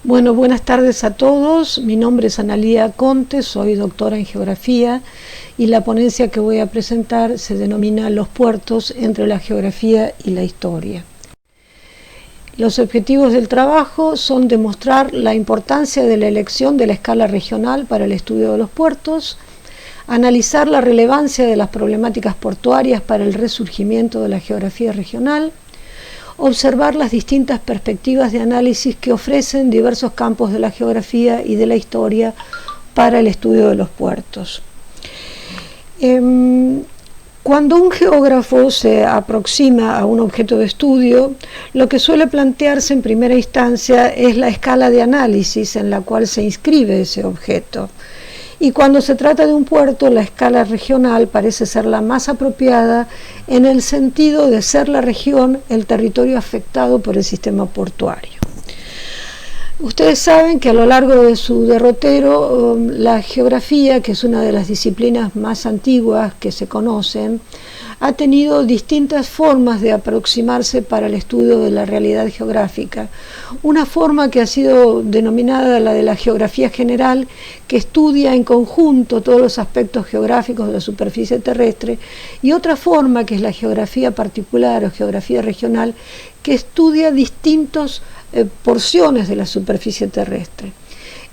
Bueno, buenas tardes a todos. Mi nombre es Analía Conte, soy doctora en Geografía y la ponencia que voy a presentar se denomina Los puertos entre la geografía y la historia. Los objetivos del trabajo son demostrar la importancia de la elección de la escala regional para el estudio de los puertos, analizar la relevancia de las problemáticas portuarias para el resurgimiento de la geografía regional, observar las distintas perspectivas de análisis que ofrecen diversos campos de la geografía y de la historia para el estudio de los puertos. Cuando un geógrafo se aproxima a un objeto de estudio, lo que suele plantearse en primera instancia es la escala de análisis en la cual se inscribe ese objeto. Y cuando se trata de un puerto, la escala regional parece ser la más apropiada en el sentido de ser la región el territorio afectado por el sistema portuario. Ustedes saben que a lo largo de su derrotero, la geografía, que es una de las disciplinas más antiguas que se conocen, ha tenido distintas formas de aproximarse para el estudio de la realidad geográfica. Una forma que ha sido denominada la de la geografía general, que estudia en conjunto todos los aspectos geográficos de la superficie terrestre, y otra forma que es la geografía particular o geografía regional, que estudia distintas porciones de la superficie terrestre.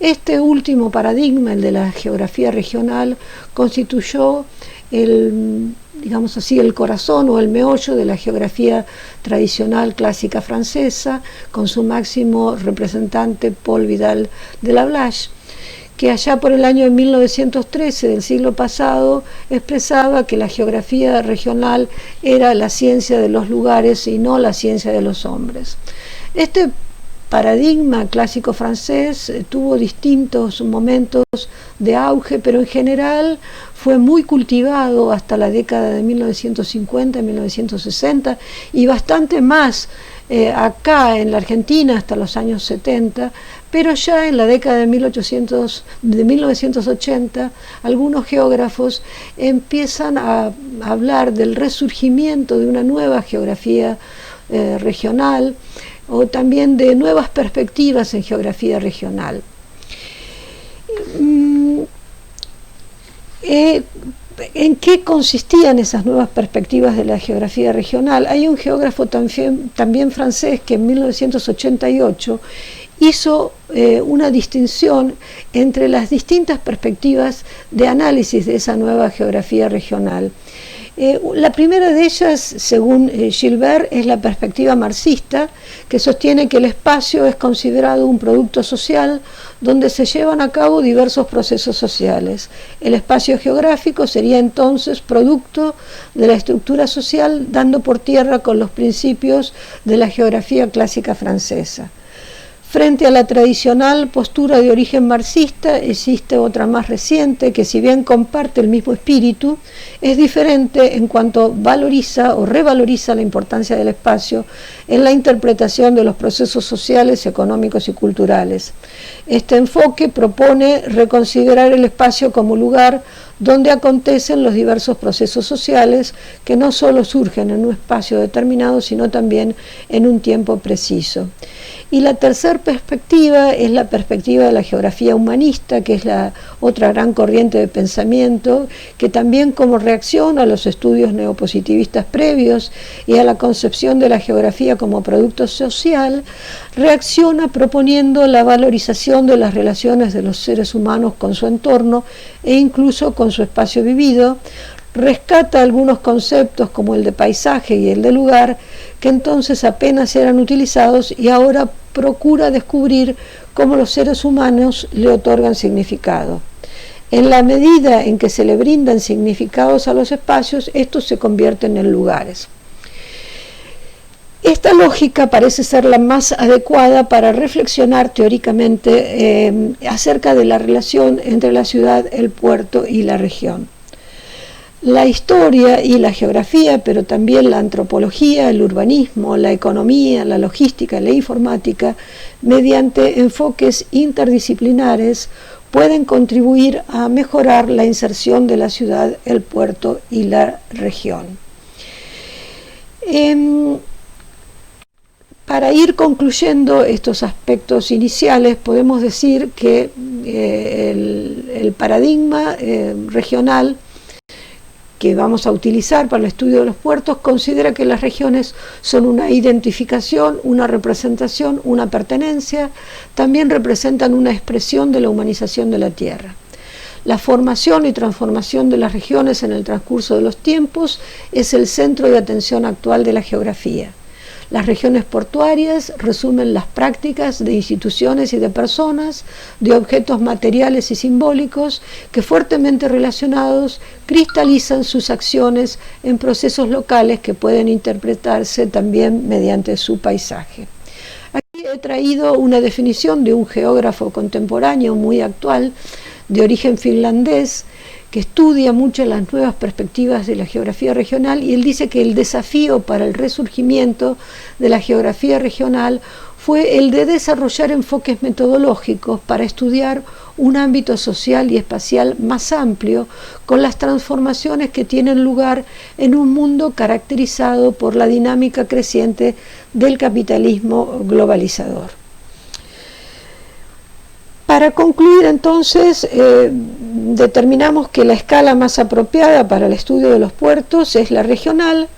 Este último paradigma, el de la geografía regional, constituyó el corazón o el meollo de la geografía tradicional clásica francesa, con su máximo representante Paul Vidal de la Blache, que allá por el año 1913 del siglo pasado expresaba que la geografía regional era la ciencia de los lugares y no la ciencia de los hombres. Este paradigma clásico francés tuvo distintos momentos de auge, pero en general fue muy cultivado hasta la década de 1950, 1960 y bastante más acá en la Argentina hasta los años 70, pero ya en la década de 1980 algunos geógrafos empiezan a hablar del resurgimiento de una nueva geografía regional, o también de nuevas perspectivas en geografía regional. ¿En qué consistían esas nuevas perspectivas de la geografía regional? Hay un geógrafo también francés que en 1988 hizo una distinción entre las distintas perspectivas de análisis de esa nueva geografía regional. La primera de ellas, según Gilbert, es la perspectiva marxista, que sostiene que el espacio es considerado un producto social donde se llevan a cabo diversos procesos sociales. El espacio geográfico sería entonces producto de la estructura social, dando por tierra con los principios de la geografía clásica francesa. Frente a la tradicional postura de origen marxista, existe otra más reciente que, si bien comparte el mismo espíritu, es diferente en cuanto valoriza o revaloriza la importancia del espacio en la interpretación de los procesos sociales, económicos y culturales. Este enfoque propone reconsiderar el espacio como lugar donde acontecen los diversos procesos sociales que no solo surgen en un espacio determinado, sino también en un tiempo preciso. Y la tercera perspectiva es la perspectiva de la geografía humanista, que es la otra gran corriente de pensamiento, que también, como reacción a los estudios neopositivistas previos y a la concepción de la geografía como producto social, reacciona proponiendo la valorización de las relaciones de los seres humanos con su entorno e incluso con su espacio vivido. Rescata algunos conceptos como el de paisaje y el de lugar, que entonces apenas eran utilizados, y ahora procura descubrir cómo los seres humanos le otorgan significado. En la medida en que se le brindan significados a los espacios, estos se convierten en lugares. Esta lógica parece ser la más adecuada para reflexionar teóricamente acerca de la relación entre la ciudad, el puerto y la región. La historia y la geografía, pero también la antropología, el urbanismo, la economía, la logística, la informática, mediante enfoques interdisciplinares, pueden contribuir a mejorar la inserción de la ciudad, el puerto y la región. Para ir concluyendo estos aspectos iniciales, podemos decir que el paradigma regional que vamos a utilizar para el estudio de los puertos considera que las regiones son una identificación, una representación, una pertenencia, también representan una expresión de la humanización de la tierra. La formación y transformación de las regiones en el transcurso de los tiempos es el centro de atención actual de la geografía. Las regiones portuarias resumen las prácticas de instituciones y de personas, de objetos materiales y simbólicos que, fuertemente relacionados, cristalizan sus acciones en procesos locales que pueden interpretarse también mediante su paisaje. Aquí he traído una definición de un geógrafo contemporáneo muy actual, de origen finlandés, que estudia mucho las nuevas perspectivas de la geografía regional, y él dice que el desafío para el resurgimiento de la geografía regional fue el de desarrollar enfoques metodológicos para estudiar un ámbito social y espacial más amplio, con las transformaciones que tienen lugar en un mundo caracterizado por la dinámica creciente del capitalismo globalizador. Para concluir, entonces, determinamos que la escala más apropiada para el estudio de los puertos es la regional,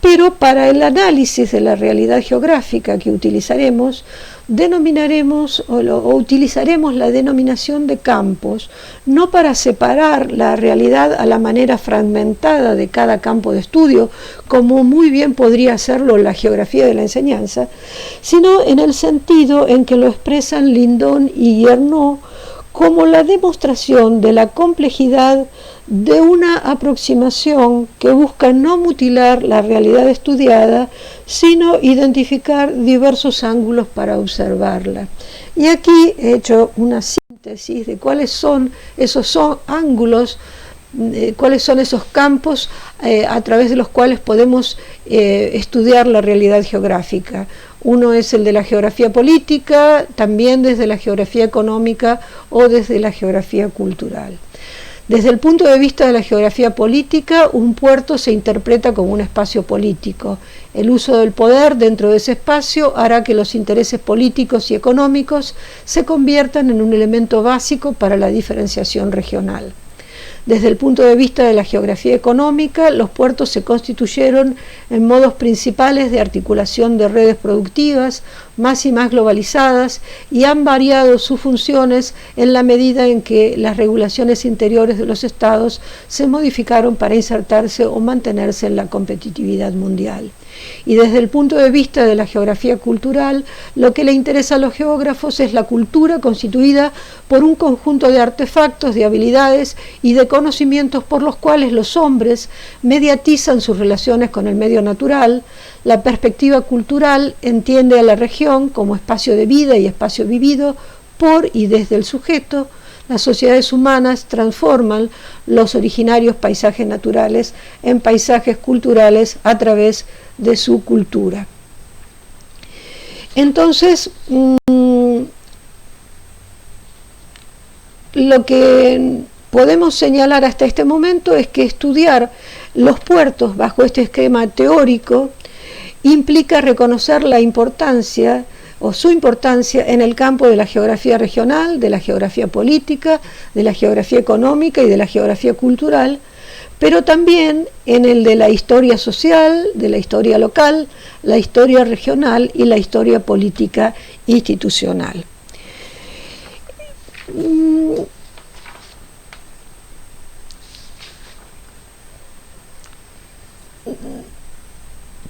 pero para el análisis de la realidad geográfica que utilizaremos, denominaremos o utilizaremos la denominación de campos, no para separar la realidad a la manera fragmentada de cada campo de estudio, como muy bien podría hacerlo la geografía de la enseñanza, sino en el sentido en que lo expresan Lindon y Guerneau como la demostración de la complejidad de una aproximación que busca no mutilar la realidad estudiada, sino identificar diversos ángulos para observarla. Y aquí he hecho una síntesis de cuáles son esos ángulos, cuáles son esos campos a través de los cuales podemos estudiar la realidad geográfica. Uno es el de la geografía política, también desde la geografía económica o desde la geografía cultural. Desde el punto de vista de la geografía política, un puerto se interpreta como un espacio político. El uso del poder dentro de ese espacio hará que los intereses políticos y económicos se conviertan en un elemento básico para la diferenciación regional. Desde el punto de vista de la geografía económica, los puertos se constituyeron en modos principales de articulación de redes productivas más y más globalizadas, y han variado sus funciones en la medida en que las regulaciones interiores de los estados se modificaron para insertarse o mantenerse en la competitividad mundial. Y desde el punto de vista de la geografía cultural, lo que le interesa a los geógrafos es la cultura constituida por un conjunto de artefactos, de habilidades y de conocimientos por los cuales los hombres mediatizan sus relaciones con el medio natural. La perspectiva cultural entiende a la región como espacio de vida y espacio vivido por y desde el sujeto. Las sociedades humanas transforman los originarios paisajes naturales en paisajes culturales a través de su cultura. Entonces, lo que podemos señalar hasta este momento es que estudiar los puertos bajo este esquema teórico implica reconocer la importancia o su importancia en el campo de la geografía regional, de la geografía política, de la geografía económica y de la geografía cultural, pero también en el de la historia social, de la historia local, la historia regional y la historia política institucional.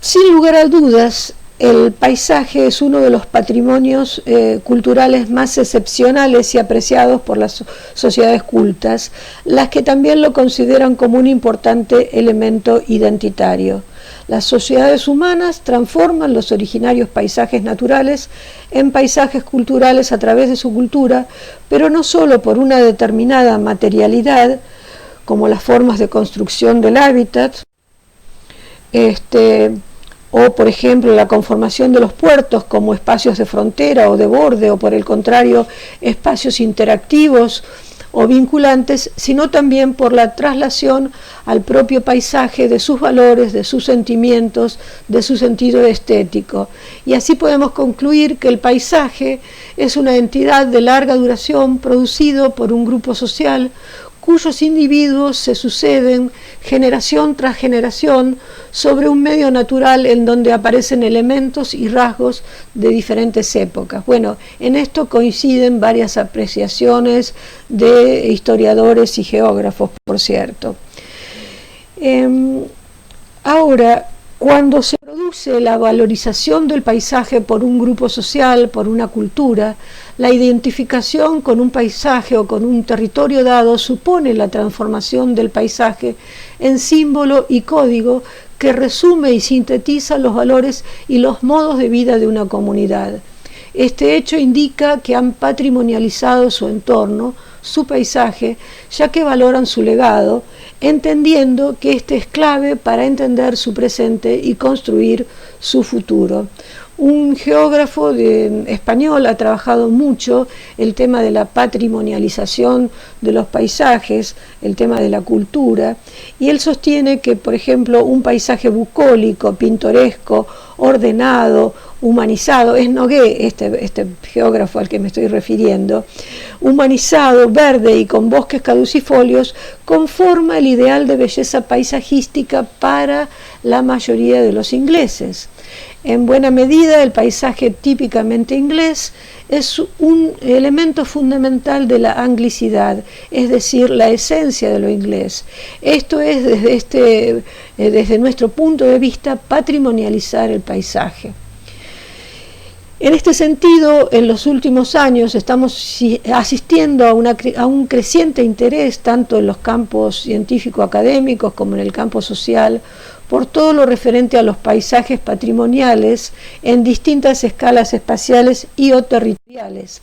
Sin lugar a dudas, el paisaje es uno de los patrimonios culturales más excepcionales y apreciados por las sociedades cultas, las que también lo consideran como un importante elemento identitario. Las sociedades humanas transforman los originarios paisajes naturales en paisajes culturales a través de su cultura, pero no solo por una determinada materialidad, como las formas de construcción del hábitat, o por ejemplo la conformación de los puertos como espacios de frontera o de borde, o por el contrario espacios interactivos o vinculantes, sino también por la traslación al propio paisaje de sus valores, de sus sentimientos, de su sentido estético. Y así podemos concluir que el paisaje es una entidad de larga duración producido por un grupo social cuyos individuos se suceden generación tras generación sobre un medio natural en donde aparecen elementos y rasgos de diferentes épocas. Bueno, en esto coinciden varias apreciaciones de historiadores y geógrafos, por cierto. Ahora, cuando se produce la valorización del paisaje por un grupo social, por una cultura, la identificación con un paisaje o con un territorio dado supone la transformación del paisaje en símbolo y código que resume y sintetiza los valores y los modos de vida de una comunidad. Este hecho indica que han patrimonializado su entorno, su paisaje, ya que valoran su legado, entendiendo que este es clave para entender su presente y construir su futuro. Un geógrafo español ha trabajado mucho el tema de la patrimonialización de los paisajes, el tema de la cultura, y él sostiene que, por ejemplo, un paisaje bucólico, pintoresco, ordenado, humanizado, es Nogué, este geógrafo al que me estoy refiriendo, humanizado, verde y con bosques caducifolios, conforma el ideal de belleza paisajística para la mayoría de los ingleses. En buena medida, el paisaje típicamente inglés es un elemento fundamental de la anglicidad, es decir, la esencia de lo inglés. Esto es, desde nuestro punto de vista, patrimonializar el paisaje. En este sentido, en los últimos años estamos asistiendo a un creciente interés, tanto en los campos científico-académicos como en el campo social, por todo lo referente a los paisajes patrimoniales en distintas escalas espaciales y o territoriales.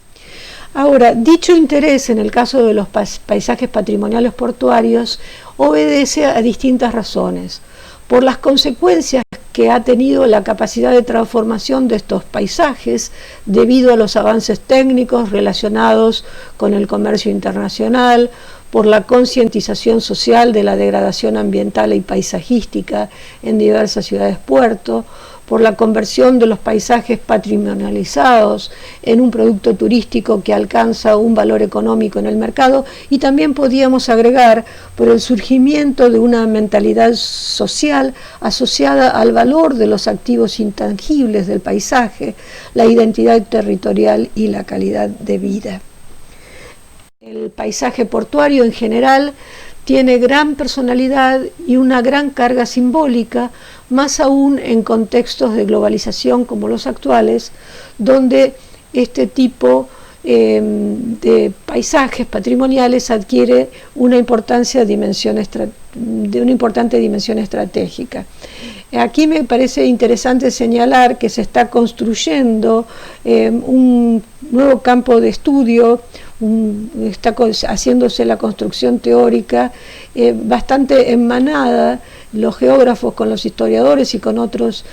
Ahora, dicho interés en el caso de los paisajes patrimoniales portuarios obedece a distintas razones. Por las consecuencias que ha tenido la capacidad de transformación de estos paisajes debido a los avances técnicos relacionados con el comercio internacional, por la concientización social de la degradación ambiental y paisajística en diversas ciudades-puerto, por la conversión de los paisajes patrimonializados en un producto turístico que alcanza un valor económico en el mercado, y también podíamos agregar por el surgimiento de una mentalidad social asociada al valor de los activos intangibles del paisaje, la identidad territorial y la calidad de vida. El paisaje portuario en general tiene gran personalidad y una gran carga simbólica, más aún en contextos de globalización como los actuales, donde este tipo de paisajes patrimoniales adquiere una importante dimensión estratégica. Aquí me parece interesante señalar que se está construyendo un nuevo campo de estudio, está haciéndose la construcción teórica bastante enmanada, los geógrafos con los historiadores y con otros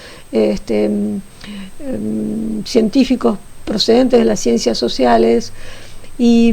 científicos procedentes de las ciencias sociales. Y,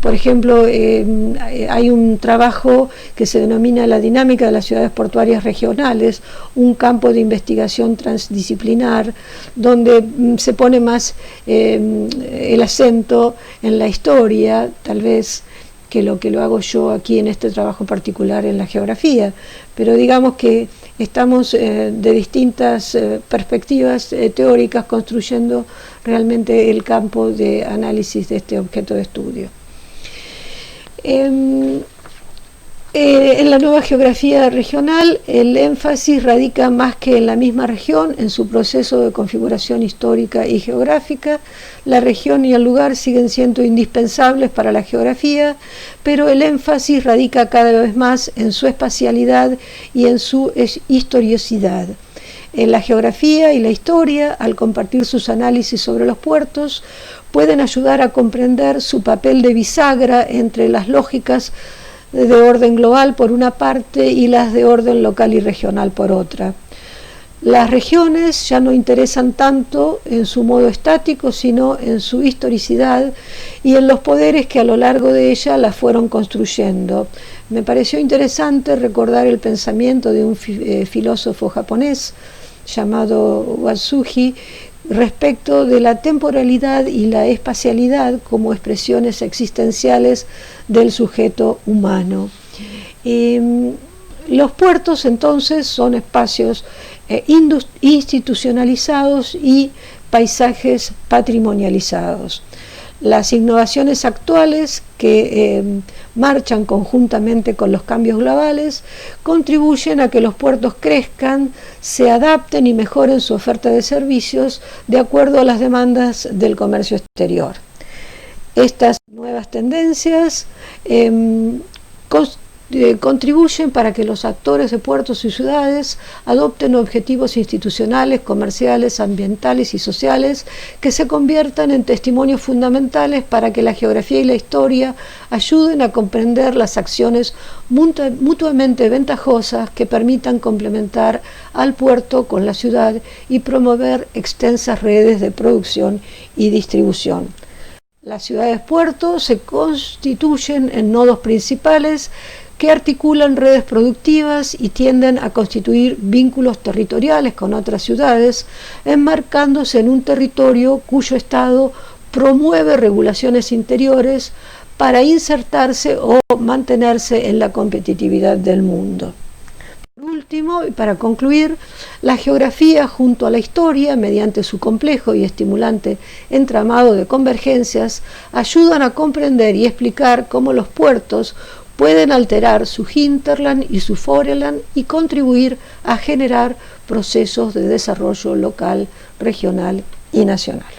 por ejemplo, hay un trabajo que se denomina la dinámica de las ciudades portuarias regionales, un campo de investigación transdisciplinar, donde se pone más el acento en la historia, tal vez, que lo hago yo aquí en este trabajo particular en la geografía, pero digamos que estamos de distintas perspectivas teóricas construyendo realmente el campo de análisis de este objeto de estudio. En la nueva geografía regional, el énfasis radica más que en la misma región, en su proceso de configuración histórica y geográfica. La región y el lugar siguen siendo indispensables para la geografía, pero el énfasis radica cada vez más en su espacialidad y en su historiosidad. En la geografía y la historia, al compartir sus análisis sobre los puertos, pueden ayudar a comprender su papel de bisagra entre las lógicas de orden global por una parte y las de orden local y regional por otra. Las regiones ya no interesan tanto en su modo estático, sino en su historicidad y en los poderes que a lo largo de ella las fueron construyendo. Me pareció interesante recordar el pensamiento de un filósofo japonés llamado Watsuji respecto de la temporalidad y la espacialidad como expresiones existenciales del sujeto humano. Los puertos entonces son espacios institucionalizados y paisajes patrimonializados. Las innovaciones actuales que marchan conjuntamente con los cambios globales contribuyen a que los puertos crezcan, se adapten y mejoren su oferta de servicios de acuerdo a las demandas del comercio exterior. Estas nuevas tendencias contribuyen para que los actores de puertos y ciudades adopten objetivos institucionales, comerciales, ambientales y sociales que se conviertan en testimonios fundamentales para que la geografía y la historia ayuden a comprender las acciones mutuamente ventajosas que permitan complementar al puerto con la ciudad y promover extensas redes de producción y distribución. Las ciudades-puertos se constituyen en nodos principales que articulan redes productivas y tienden a constituir vínculos territoriales con otras ciudades, enmarcándose en un territorio cuyo Estado promueve regulaciones interiores para insertarse o mantenerse en la competitividad del mundo. Por último, y para concluir, la geografía junto a la historia, mediante su complejo y estimulante entramado de convergencias, ayudan a comprender y explicar cómo los puertos pueden alterar su hinterland y su foreland y contribuir a generar procesos de desarrollo local, regional y nacional.